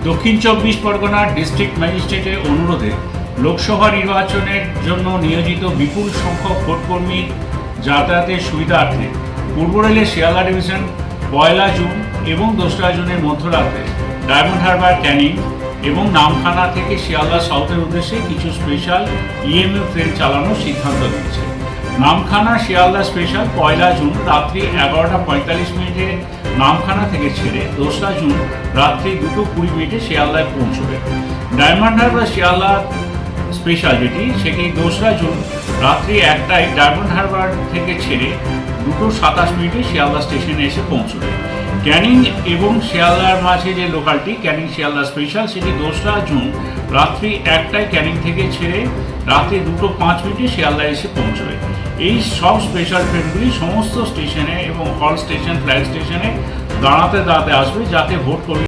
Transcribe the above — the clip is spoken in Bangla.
দক্ষিণ চব্বিশ পরগনার ডিস্ট্রিক্ট ম্যাজিস্ট্রেটের অনুরোধে লোকসভা নির্বাচনের জন্য নিয়োজিত বিপুল সংখ্যক ভোটকর্মীর যাতায়াতের সুবিধার্থে পূর্ব রেলের শিয়ালদা ডিভিশন 1 জুন এবং 2 জুনের মধ্যরাতে ডায়মন্ড হারবার, ক্যানিং এবং নামখানা থেকে শিয়ালদা সাউথের উদ্দেশ্যে কিছু স্পেশাল ইএমইউ ট্রেন চালানোর সিদ্ধান্ত নিয়েছে। নামখানা শিয়ালদা স্পেশাল 1 জুন রাত্রি 11:45 নামখানা থেকে ছেড়ে 2 জুন রাত্রি 2:20 শিয়ালদায় পৌঁছবে। ডায়মন্ড হারবার শিয়ালদা স্পেশাল সেটি 2 জুন রাত্রি 1টায় ডায়মন্ড হারবার থেকে ছেড়ে 2:27 শিয়ালদা স্টেশনে এসে পৌঁছবে। ক্যানিং এবং শিয়ালদার মাঝে যে লোকালটি ক্যানিং শিয়ালদা স্পেশাল সেটি 2 জুন রাত্রি 1টায় ক্যানিং থেকে ছেড়ে রাত্রি 2:05 শিয়ালদায় এসে পৌঁছবে। এই সব স্পেশাল ট্রেনগুলি সমস্ত স্টেশনে এবং হল স্টেশন, ফ্ল্যাগ স্টেশনে দাঁড়াতে আসবে, যাতে ভোট